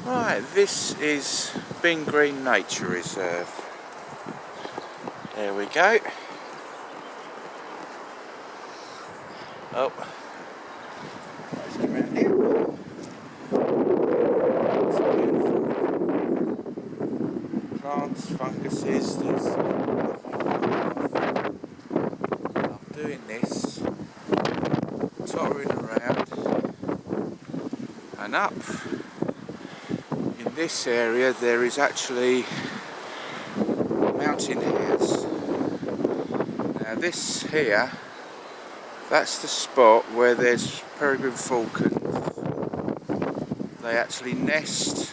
Right, this is Bing Green Nature Reserve. There we go. Oh, let's get around here. It's beautiful. Plants, funguses, there's I'm doing this, tottering around and up. In this area there is actually mountain hares. Now this here, that's the spot where there's peregrine falcons. They actually nest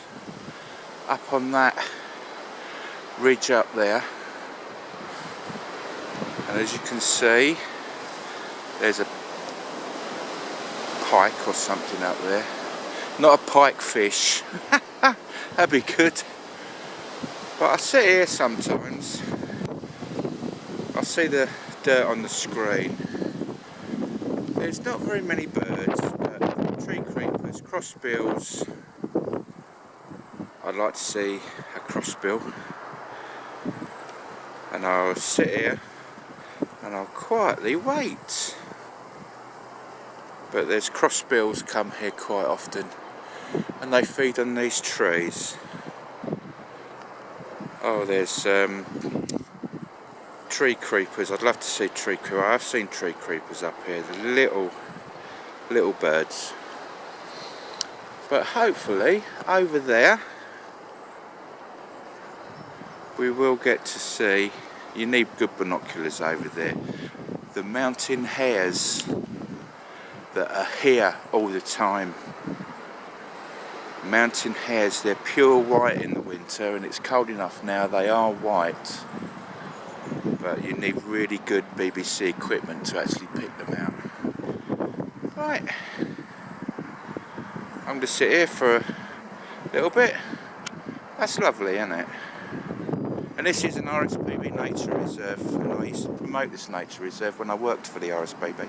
up on that ridge up there, and as you can see there's a pike or something up there. Not a pike fish. That'd be good. But I sit here sometimes, I see the dirt on the screen. There's not very many birds, but tree creepers, crossbills. I'd like to see a crossbill. And I'll sit here and I'll quietly wait. But there's crossbills come here quite often, and they feed on these trees. Oh, there's tree creepers. I'd love to see tree creepers. I've seen tree creepers up here, the little birds. But hopefully over there we will get to see, you need good binoculars over there, the mountain hares that are here all the time. Mountain hares, they're pure white in the winter, and it's cold enough now, they are white. But you need really good BBC equipment to actually pick them out. Right, I'm going to sit here for a little bit. That's lovely, isn't it? And this is an R.S.P.B nature reserve, and I used to promote this nature reserve when I worked for the R.S.P.B.